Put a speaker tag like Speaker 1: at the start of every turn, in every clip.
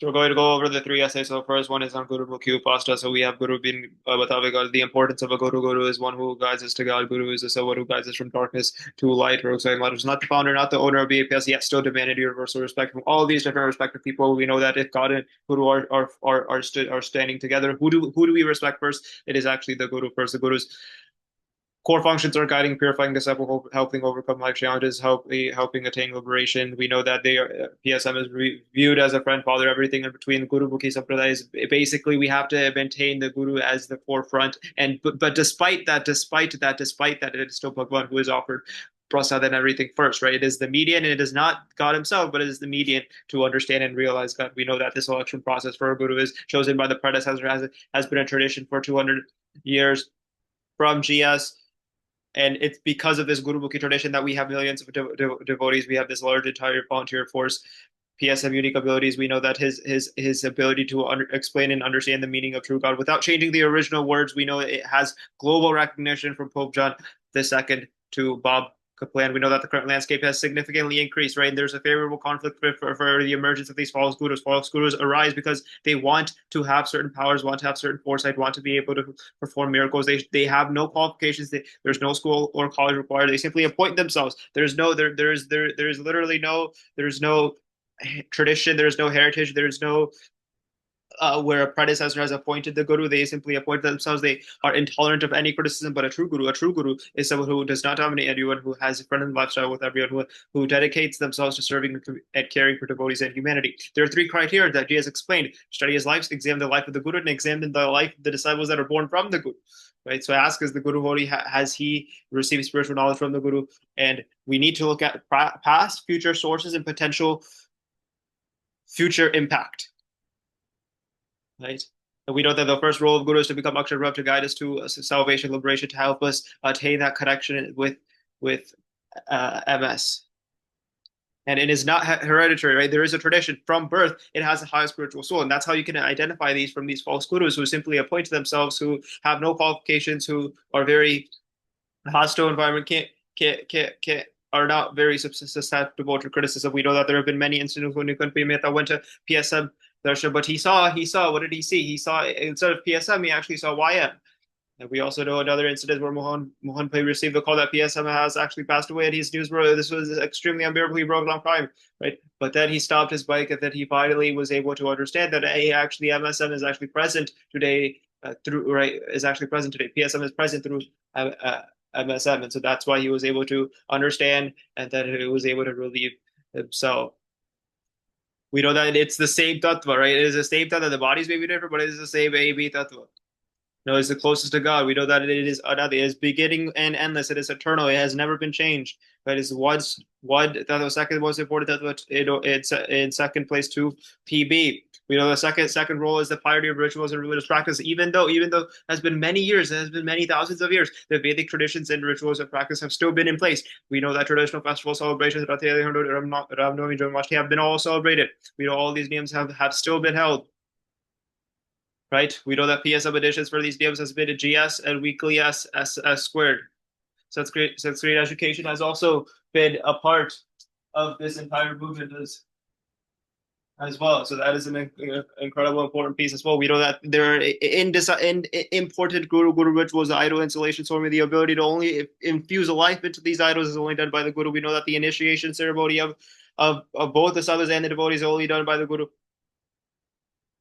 Speaker 1: So we're going to go over the three essays. So the first one is on Guru Mukhi Upasana. So we have Guru bin Batavigal. The importance of a Guru. Guru is one who guides us to God. Guru is someone who guides us from darkness to light. Or saying matters not the founder, not the owner of BAPS, yet still demanded universal respect from all these different respective people. We know that if God and Guru are standing together, who do we respect first? It is actually the Guru first. The Guru's core functions are guiding, purifying the disciple, helping overcome life challenges, helping attain liberation. We know that they are PSM is viewed as a friend, father, everything in between. Guru Mukhi Sampradaya is basically we have to maintain the Guru as the forefront. And but despite that, it is still Bhagwan who is offered prasad and everything first, right? It is the median, and it is not God Himself, but it is the median to understand and realize God. We know that this election process for a Guru is chosen by the predecessor, has been a tradition for 200 years from GS, and it's because of this Guru Mukhi tradition that we have millions of devotees. We have this large entire volunteer force. PS have unique abilities. We know that his ability to explain and understand the meaning of true God without changing the original words. We know it has global recognition from Pope John II to Bob Kaplan. We know that the current landscape has significantly increased, right? And there's a favorable conflict for the emergence of these false gurus. False gurus arise because they want to have certain powers, want to have certain foresight, want to be able to perform miracles. They have no qualifications. There's no school or college required. They simply appoint themselves. There's literally no tradition. There's no heritage. There's no where a predecessor has appointed the guru. They simply appoint themselves. They are intolerant of any criticism. But a true guru, is someone who does not dominate anyone, who has a friendly lifestyle with everyone, who dedicates themselves to serving and caring for devotees and humanity. There are three criteria that he has explained: study his life, examine the life of the guru, and examine the life of the disciples that are born from the guru. Right. So I ask, is the guru holy? Has he received spiritual knowledge from the guru? And we need to look at past, future sources, and potential future impact, right? And we know that the first role of Guru is to become Akshay Rav, to guide us to salvation, liberation, to help us attain that connection with MS. And it is not hereditary, right? There is a tradition from birth. It has a high spiritual soul, and that's how you can identify these from these false gurus who simply appoint themselves, who have no qualifications, who are very hostile environment, can't are not very susceptible to criticism. We know that there have been many incidents when Nikunj Mehta went to PSM darshan, but he saw what did he see? He saw, instead of PSM, he actually saw YM. And we also know another incident where Mohan Pai received the call that PSM has actually passed away, and his news bro, this was extremely unbearable. He broke down crying, right? But then he stopped his bike, and then he finally was able to understand that actually MSM is actually present today, through right is actually present today. PSM is present through MSM, and so that's why he was able to understand, and then he was able to relieve himself. We know that it's the same tattva, right? It is the same tattva. The bodies may be different, but it is the same AB tattva. No, it's the closest to God. We know that it is another. It is beginning and endless. It is eternal. It has never been changed. But it's once one. The second most important. It's in second place to PB. We know the second role is the piety of rituals and religious practice. Even though it has been many years, it has been many thousands of years, the Vedic traditions and rituals and practice have still been in place. We know that traditional festival celebrations, Rath Yatra, Ram Navami, Janmashtami, have been all celebrated. We know all these names have still been held, right? We know that PSM additions for these DMs has been a GS and weekly S squared. So that's great. So that's great. Education has also been a part of this entire movement as well. So that is an incredible important piece as well. We know that there are in important guru rituals, the idol installation ceremony, the ability to only infuse a life into these idols is only done by the guru. We know that the initiation ceremony of both the sadhus and the devotees is only done by the guru.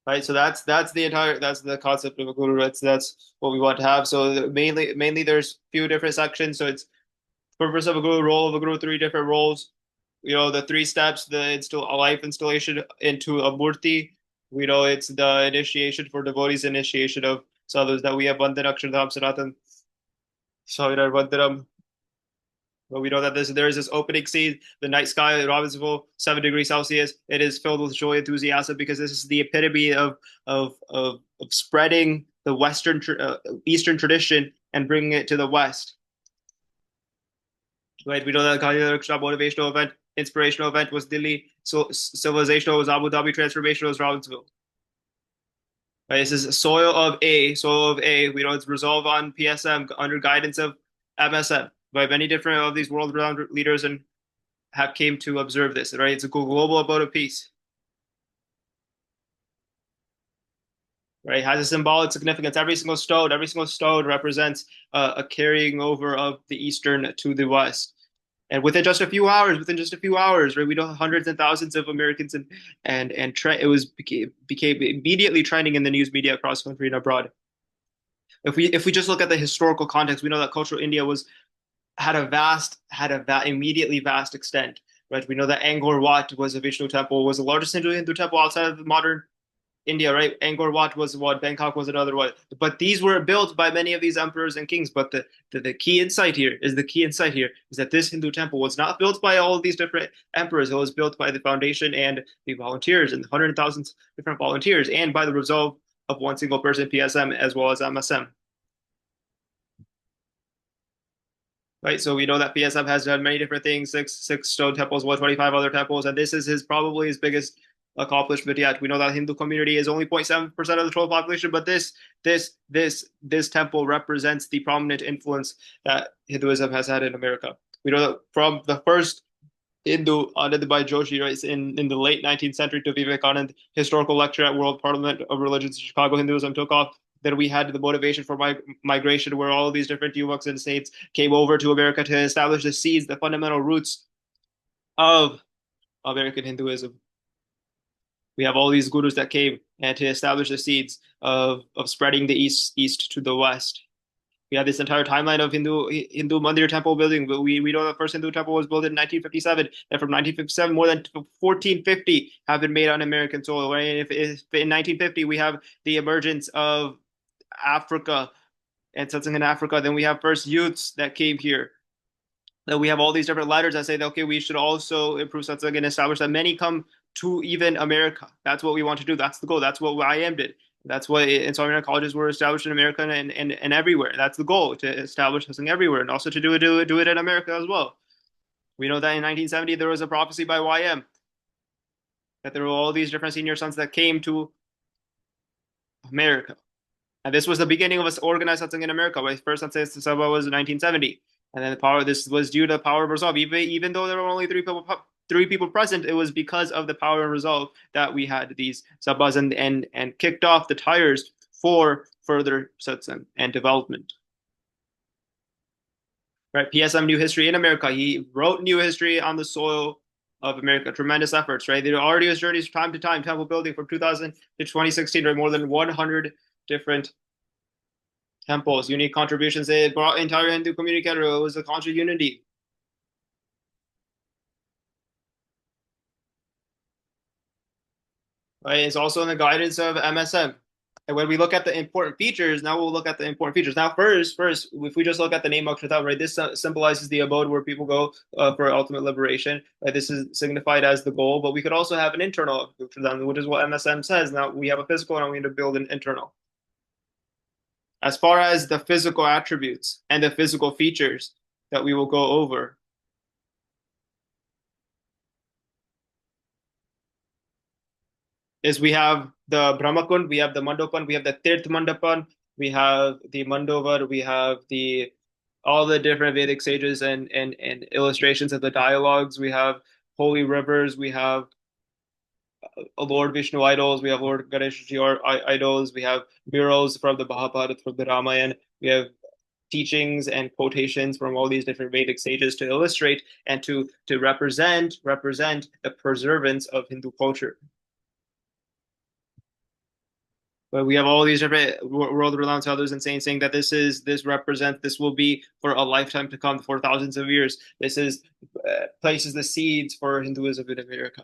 Speaker 1: Right, so that's the concept of a guru. That's what we want to have. So mainly there's few different sections. So it's purpose of a guru, role of a guru, three different roles. The three steps, the instill a life installation into a murti. We know it's the initiation for devotees, initiation of sadhus, that we have Vandan Akshardham Sanatan Savitar Vandanam. But we know that there is this opening scene, the night sky in Robbinsville, 7 degrees Celsius. It is filled with joy, enthusiasm, because this is the epitome of spreading the Eastern tradition and bringing it to the West. Right? We know that Gandhi Raksha motivational event, inspirational event was Delhi. So civilizational was Abu Dhabi, transformational was Robbinsville. Right? This is soil of A. Soil of A. We know it's resolved on PSM under guidance of MSM by many different of these world-renowned leaders, and have came to observe this. Right? It's a global abode of peace. right? It has a symbolic significance. Every single stone represents a carrying over of the Eastern to the West. And within just a few hours, right, we know hundreds and thousands of Americans it was became immediately trending in the news media across country and abroad. If we just look at the historical context, we know that cultural India was immediately vast extent. Right, we know that Angkor Wat was a Vishnu temple, was the largest Hindu temple outside of the modern India, right? Angkor Wat was one, Bangkok was another one. But these were built by many of these emperors and kings. But the key insight here is that this Hindu temple was not built by all of these different emperors. It was built by the foundation and the volunteers and hundreds of thousands of different volunteers, and by the resolve of one single person, PSM, as well as MSM. Right, so we know that PSM has done many different things, six stone temples, 125 other temples, and this is his probably his biggest accomplishment yet. We know that Hindu community is only 0.7% of the total population, but this temple represents the prominent influence that Hinduism has had in America. We know that from the first Hindu Anandabhai Joshi, right, in the late 19th century to Vivekanand, historical lecture at World Parliament of Religions, Chicago Hinduism took off. Then we had the motivation for migration, where all of these different yuvaks and states came over to America to establish the seeds, the fundamental roots of American Hinduism. We have all these gurus that came and to establish the seeds of spreading the east to the west. We have this entire timeline of Hindu mandir temple building. We know the first Hindu temple was built in 1957, and from 1957, more than 1450 have been made on American soil. Right? If in 1950 we have the emergence of Africa and satsang in Africa, then we have first youths that came here. Then we have all these different letters that say that okay, we should also improve satsang and establish that many come to even America. That's what we want to do. That's the goal. That's what IM did. That's why Swaminarayan colleges were established in America and everywhere. That's the goal, to establish satsang everywhere, and also to do it in America as well. We know that in 1970 there was a prophecy by YM that there were all these different senior sons that came to America. And this was the beginning of us organized satsang in America. My first Satsang Sabha was in 1970. And then this was due to the power of resolve. Even though there were only three people present, it was because of the power and resolve that we had these sabhas and kicked off the tires for further satsang and development. Right, PSM New History in America. He wrote new history on the soil of America. Tremendous efforts, right? There are arduous journeys from time to time. Temple building from 2000 to 2016, right? More than 100 different temples, unique contributions. They brought entire Hindu community together. It was a conscious unity. Right? It's also in the guidance of MSM. And when we look at the important features, now we'll look at the important features. Now, first, if we just look at the name Moksha, right, this symbolizes the abode where people go for ultimate liberation. Right? This is signified as the goal, but we could also have an internal Moksha, which is what MSM says. Now we have a physical, and we need to build an internal. As far as the physical attributes and the physical features that we will go over, is we have the Brahmakund, we have the Mandopan, we have the Tirth Mandapan, we have the Mandovar, we have the all the different Vedic sages and illustrations of the dialogues. We have holy rivers, we have Lord Vishnu idols, we have Lord Ganesh idols, we have murals from the Mahabharata, from the Ramayana, we have teachings and quotations from all these different Vedic sages to illustrate and to represent the preservance of Hindu culture. But we have all these different world-renowned elders and saints saying that this will be for a lifetime to come, for thousands of years. This is places the seeds for Hinduism in America.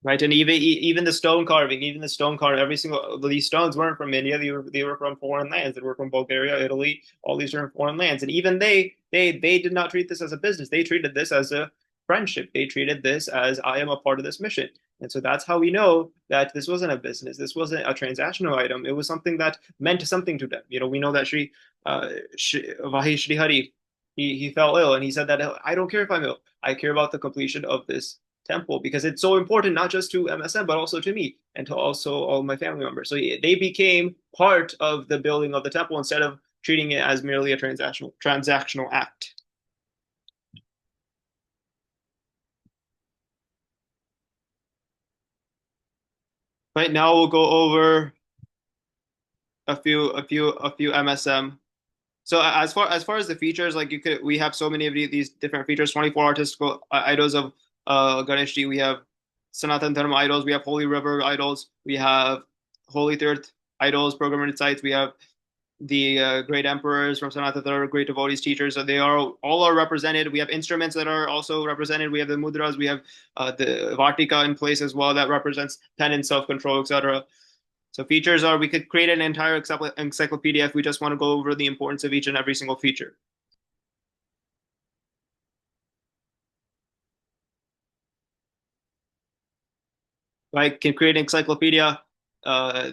Speaker 1: Right, and even the stone carving, every single of these stones weren't from India. They were from foreign lands. They were from Bulgaria, Italy, all these different foreign lands. And even they did not treat this as a business. They treated this as a friendship. They treated this as I am a part of this mission. And so that's how we know that this wasn't a business. This wasn't a transactional item. It was something that meant something to them. We know that Vahi Shri Hari, he fell ill, and he said that I don't care if I'm ill. I care about the completion of this temple because it's so important, not just to MSM, but also to me and to also all my family members. So they became part of the building of the temple instead of treating it as merely a transactional act. Right now we'll go over a few MSM. So as far as the features, like we have so many of these different features. 24 artistical idols of Ganesh Ji. We have Sanatan Dharma idols. We have Holy River idols. We have Holy Tirth idols, programmed sites. We have the great emperors from Sanatana that are great devotees, teachers. So they are all are represented. We have instruments that are also represented. We have the mudras. We have the Vartika in place as well that represents penance, self-control, etc. So features are we could create an entire encyclopedia if we just want to go over the importance of each and every single feature. Right? Can create an encyclopedia. Uh,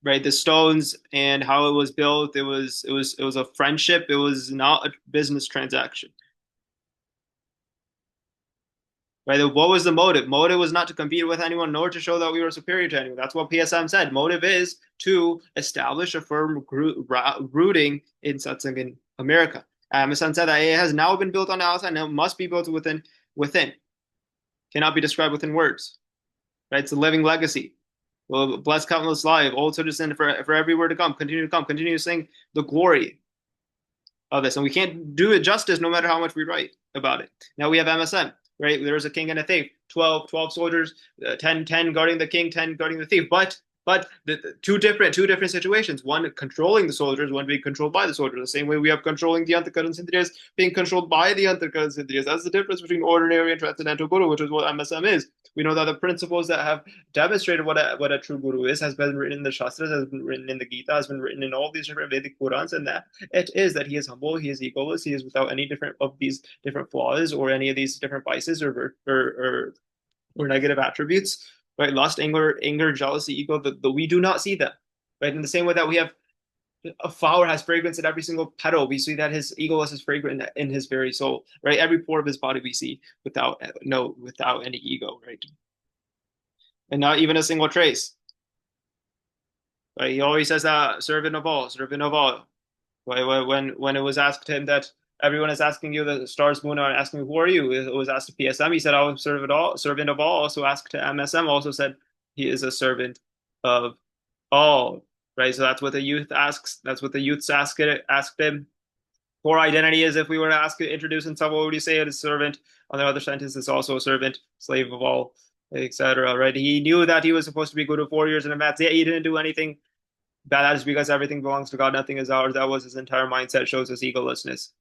Speaker 1: right, the stones and how it was built. It was a friendship. It was not a business transaction. Right? What was the motive? Motive was not to compete with anyone, nor to show that we were superior to anyone. That's what PSM said. Motive is to establish a firm rooting in satsang in America. Amazon said that it has now been built on the outside and it must be built within. Cannot be described within words. Right? It's a living legacy. Will bless countless life, old citizen for everywhere to come, continue to sing the glory of this. And we can't do it justice no matter how much we write about it. Now we have MSN, right? There's a king and a thief, 12 soldiers, 10 guarding the king, 10 guarding the thief. But the two different situations. One controlling the soldiers, one being controlled by the soldiers. The same way we have controlling the Antakaran Sindriyas being controlled by the Antakaran Sindriyas. That's the difference between ordinary and transcendental guru, which is what MSM is. We know that the principles that have demonstrated what a true guru is has been written in the Shastras, has been written in the Gita, has been written in all these different Vedic Purans, and that it is that he is humble, he is egoless, he is without any different of these different flaws or any of these different vices or negative attributes, right? Lust, anger, jealousy, ego. We do not see them, right? In the same way that we have a flower has fragrance in every single petal, we see that his egoless is fragrant in his very soul, right? Every pore of his body we see without any ego, right? And not even a single trace. Right? He always says that servant of all, servant of all. When it was asked to him that everyone is asking you, the stars, moon are asking who are you? It was asked to PSM. He said, "I was servant of all." Also asked to MSM. Also said he is a servant of all. Right. So that's what the youth asks. That's what the youths asked him. Core identity is if we were to ask introduce himself, what would he say? It is servant. On the other sentence is also a servant, slave of all, etc. Right. He knew that he was supposed to be Guru 4 years in advance. Yet he didn't do anything. That is because everything belongs to God, nothing is ours. That was his entire mindset, shows his egolessness.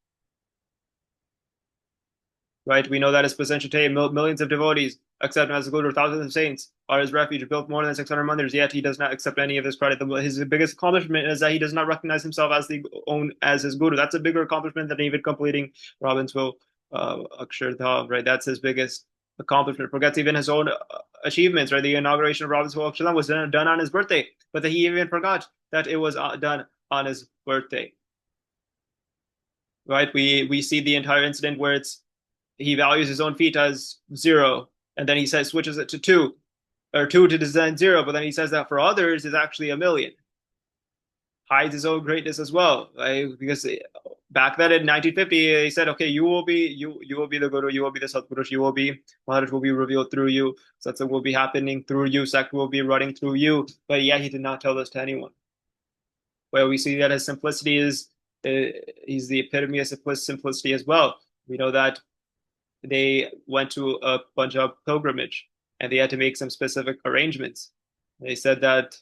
Speaker 1: Right? We know that his potential millions of devotees accept him as a guru, thousands of saints are his refuge, built more than 600 mandirs, yet he does not accept any of his credit. His biggest accomplishment is that he does not recognize himself as his guru. That's a bigger accomplishment than even completing Robbinsville Akshardham, right? That's his biggest accomplishment. Forgets even his own achievements, right? The inauguration of Robbinsville Akshardham was done on his birthday, but that he even forgot that it was done on his birthday, right? We see the entire incident where he values his own feet as zero, and then he says switches it to two, or two to design zero, but then he says that for others is actually a million. Hides his own greatness as well, right? Because back then in 1950, he said, "Okay, you will be the guru, you will be the Satpurush, you will be Maharaj will be revealed through you, satsang will be happening through you, sect will be running through you." But yeah, he did not tell this to anyone. Where we see that his simplicity is, he's the epitome of simplicity as well. We know that they went to a bunch of pilgrimage and they had to make some specific arrangements. They said that,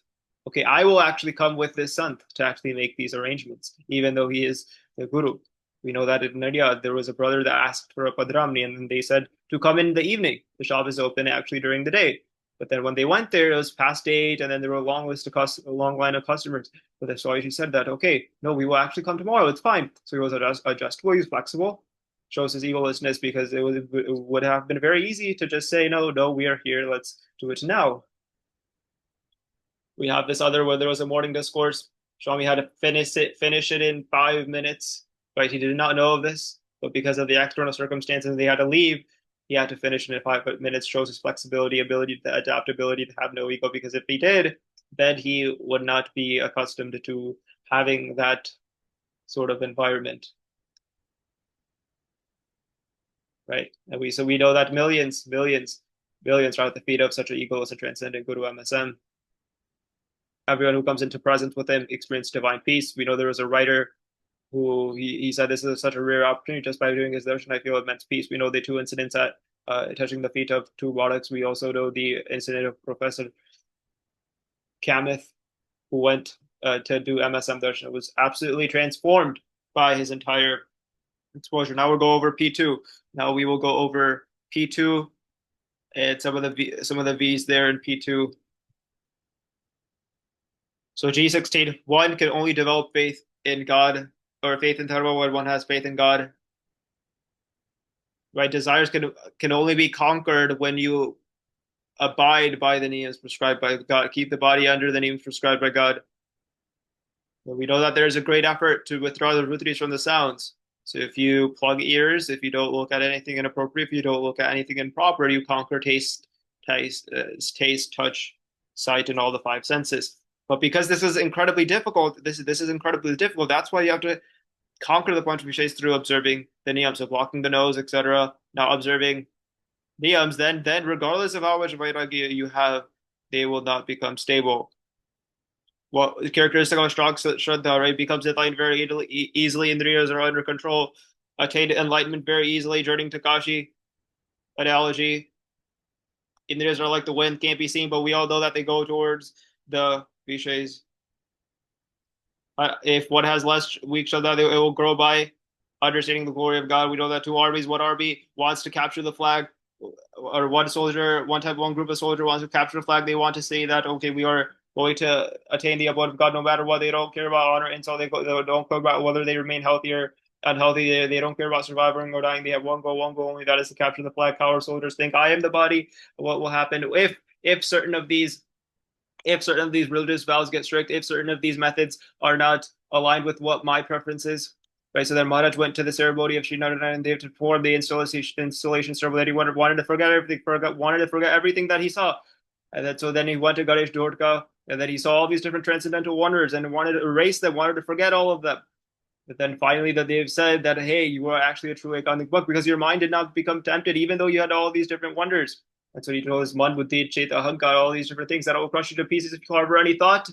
Speaker 1: okay, I will actually come with this sant to actually make these arrangements, even though he is the guru. We know that in India, there was a brother that asked for a padramni, and then they said to come in the evening. The shop is open actually during the day. But then when they went there, it was past 8, and then there were a long line of customers. But the Swamiji said that, okay, no, we will actually come tomorrow. It's fine. So he was adjustable, he was flexible, shows his egolessness because it would have been very easy to just say, no, no, we are here. Let's do it now. We have this other where there was a morning discourse. Swami had to finish it in 5 minutes. Right? He did not know of this, but because of the external circumstances, they had to leave. He had to finish it in 5 minutes. Shows his flexibility, ability, adaptability to have no ego. Because if he did, then he would not be accustomed to having that sort of environment. Right? And we know that millions are at the feet of such an egoless and transcendent Guru MSM. Everyone who comes into presence with him experiences divine peace. We know there was a writer who he said this is such a rare opportunity just by doing his darshan. I feel immense peace. We know the two incidents at touching the feet of two Wallachs. We also know the incident of Professor Kamath who went to do MSM darshan. Was absolutely transformed by his entire exposure. Now we'll go over P2. Now we will go over P2 and some of the V's there in P2. So G16, one can only develop faith in God or faith in Dharma when one has faith in God. Right? Desires can only be conquered when you abide by the niyams prescribed by God. Keep the body under the niyams prescribed by God. We know that there's a great effort to withdraw the rudris from the sounds. So if you plug ears, if you don't look at anything inappropriate, if you don't look at anything improper, you conquer taste, touch, sight, and all the five senses. But because this is incredibly difficult, this is incredibly difficult. That's why you have to conquer the Panch Vishays through observing the niyams, so blocking the nose, etc. Now observing niyams, then regardless of how much vairagya you have, they will not become stable. Well, characteristic of a strong Shraddha, right, becomes enlightened very easily, indriyas are under control, attained enlightenment very easily, journeying to Kashi, analogy. Indriyas are like the wind, can't be seen, but we all know that they go towards the Vishays. If one has less weak Shraddha, it will grow by understanding the glory of God. We know that two armies, one army wants to capture the flag, or one group of soldier wants to capture the flag. They want to say that, okay, we are going to attain the abode of God no matter what. They don't care about honor, and so they don't care about whether they remain healthy or unhealthy. They don't care about surviving or dying. They have one goal only, that is to capture the flag. How our soldiers think, I am the body. What will happen if certain of these religious vows get strict, if certain of these methods are not aligned with what my preference is? Right, so then Maharaj went to the ceremony of Sri Narayana Dev to perform the installation ceremony. He wanted to forget everything that he saw. And then he went to Ganesh Dhodka, and then he saw all these different transcendental wonders and wanted to erase them, wanted to forget all of them. But then finally that they've said that, hey, you are actually a true Ekanic book because your mind did not become tempted, even though you had all these different wonders. And so he told his man, buddhi, cheta, ahankar, all these different things that will crush you to pieces if you harbor any thought.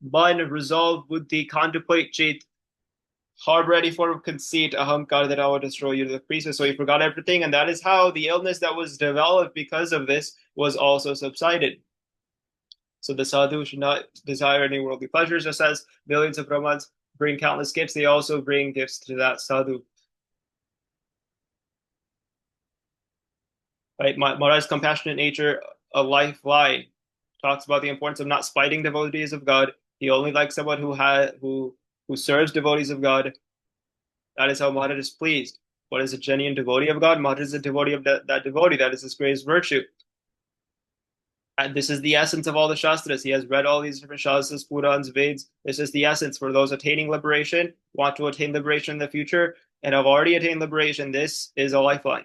Speaker 1: Man, resolve, buddhi, contemplate, chet, harbor any form of conceit, ahankar, that I will destroy you to the pieces. So he forgot everything, and that is how the illness that was developed because of this was also subsided. So the sadhu should not desire any worldly pleasures, just as millions of Brahmans bring countless gifts, they also bring gifts to that sadhu. Right? Maharaj's compassionate nature, a lifeline, talks about the importance of not spiting devotees of God. He only likes someone who serves devotees of God. That is how Maharaj is pleased. What is a genuine devotee of God? Maharaj is a devotee of that devotee. That is his greatest virtue. And this is the essence of all the Shastras. He has read all these different Shastras, Purans, Veds. This is the essence for those attaining liberation, want to attain liberation in the future, and have already attained liberation. This is a lifeline.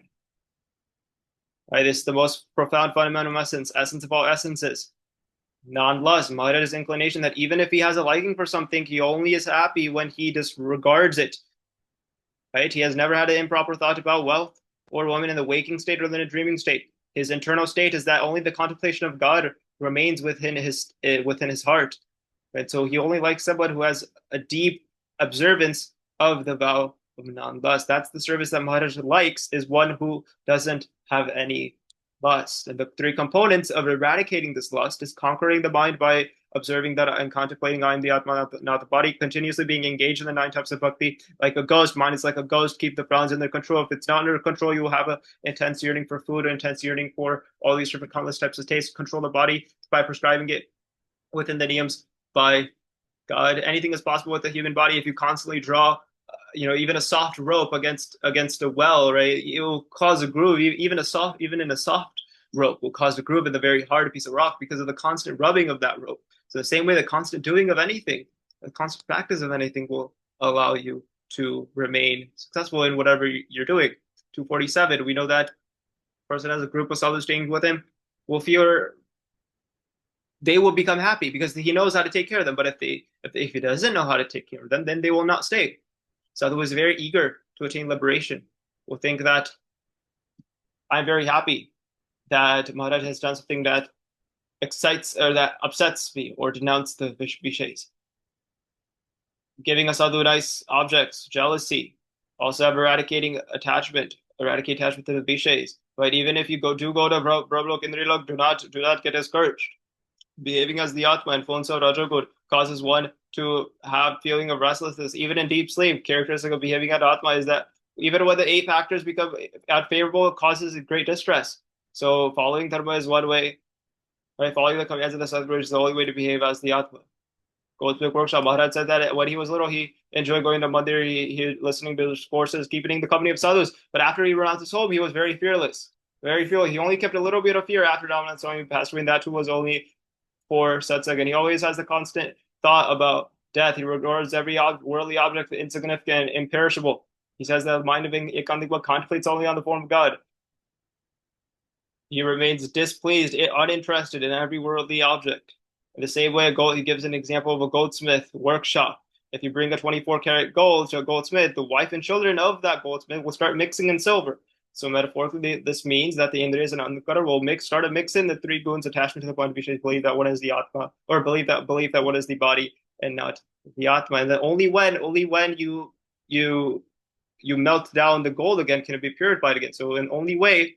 Speaker 1: Right? This is the most profound fundamental essence of all essences. Non-lust, Maharaj's inclination that even if he has a liking for something, he only is happy when he disregards it. Right? He has never had an improper thought about wealth or woman in the waking state or in a dreaming state. His internal state is that only the contemplation of God remains within his heart. Right? So he only likes someone who has a deep observance of the vow of non-lust. That's the service that Maharaj likes, is one who doesn't have any lust. And the three components of eradicating this lust is conquering the mind by observing that and contemplating I am the Atma, not the body, continuously being engaged in the 9 types of bhakti. Like a ghost, mind is like a ghost, keep the prans in their control. If it's not under control, you will have an intense yearning for food, an intense yearning for all these different countless types of taste. Control the body by prescribing it within the niyams by God. Anything is possible with the human body if you constantly draw even a soft rope against a well, right? It will cause a groove. Even in a soft rope will cause a groove in the very hard piece of rock because of the constant rubbing of that rope. So the same way, the constant doing of anything, the constant practice of anything will allow you to remain successful in whatever you're doing. 247, we know that person has a group of sadhus staying with him will feel they will become happy because he knows how to take care of them. But if he doesn't know how to take care of them, then they will not stay. Sadhu is very eager to attain liberation. Will think that I'm very happy that Maharaj has done something that excites or that upsets me or denounce the Vishays. Giving us other nice objects, jealousy. Also have eradicate attachment to the Vishays. But even if you go to Brahmlok Indrilok, do not get discouraged. Behaving as the Atma and Phonsa Rajagur causes one to have feeling of restlessness. Even in deep sleep, characteristic of behaving at Atma is that even when the eight factors become unfavorable, it causes great distress. So following dharma is one way, right? Following the commands of the Sadguru is the only way to behave as the Atma. Goldsmith Workshop Maharaj said that when he was little, he enjoyed going to mandir, he listening to courses, keeping the company of sadhus. But after he renounced his home, he was very fearless. Very fearless. He only kept a little bit of fear after Ramanand Swami passed away, and that too was only for satsang. And he always has the constant thought about death. He regards every worldly object insignificant and imperishable. He says that the mind of Ekandikwa contemplates only on the form of God. He remains displeased, uninterested in every worldly object. In the same way, he gives an example of a goldsmith workshop. If you bring a 24-karat gold to a goldsmith, the wife and children of that goldsmith will start mixing in silver. So metaphorically, this means that the Indriyas and Andhkara will start to mix in the three guns attachment to the body, because believe that one is the Atma, or believe that one is the body and not the Atma. And then only when you melt down the gold again can it be purified again. So in only way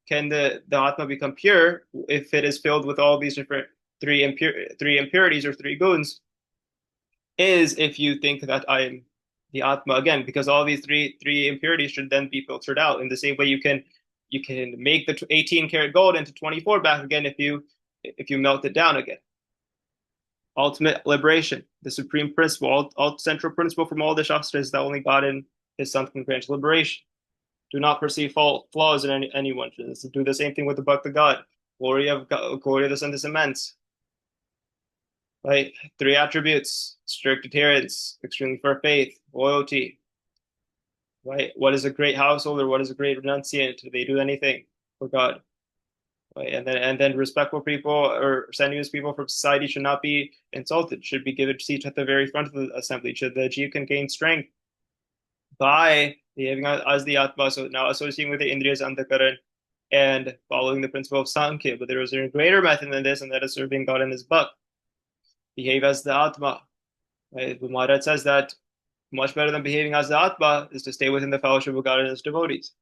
Speaker 1: can the Atma become pure if it is filled with all these different three impurities or three guns, is if you think that I am the Atma again, because all these three impurities should then be filtered out. In the same way, you can make the 18-karat gold into 24 back again if you melt it down again. Ultimate liberation, the supreme principle, all central principle from all the Shastras, that only God and His Son can grant liberation. Do not perceive flaws in anyone. Do the same thing with the Bhakta God. Glory of the Son is immense. Right? Three attributes: strict adherence, extremely firm faith, loyalty. Right? What is a great householder? What is a great renunciant? Do they do anything for God? Right? And then respectful people or strenuous people from society should not be insulted. Should be given seats at the very front of the assembly. Should the Jeev can gain strength by behaving as the Atma, so now associating with the Indriyas Antakaran and following the principle of Sankhya. But there is a greater method than this, and that is serving God in His bhakt. Behave as the Atma. Right? Maharaj says that much better than behaving as the Atma is to stay within the fellowship of God and His devotees.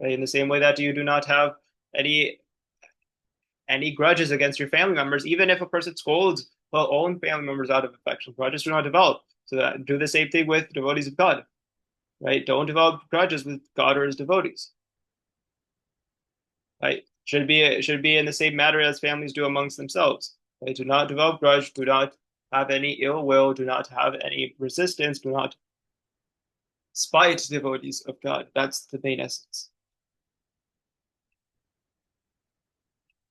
Speaker 1: Right? In the same way that you do not have any grudges against your family members, even if a person scolds own family members out of affection, grudges do not develop. So that do the same thing with devotees of God. Right? Don't develop grudges with God or His devotees. Right? Should be in the same manner as families do amongst themselves. Right? Do not develop grudge. Do not have any ill will. Do not have any resistance. Do not spite devotees of God. That's the main essence.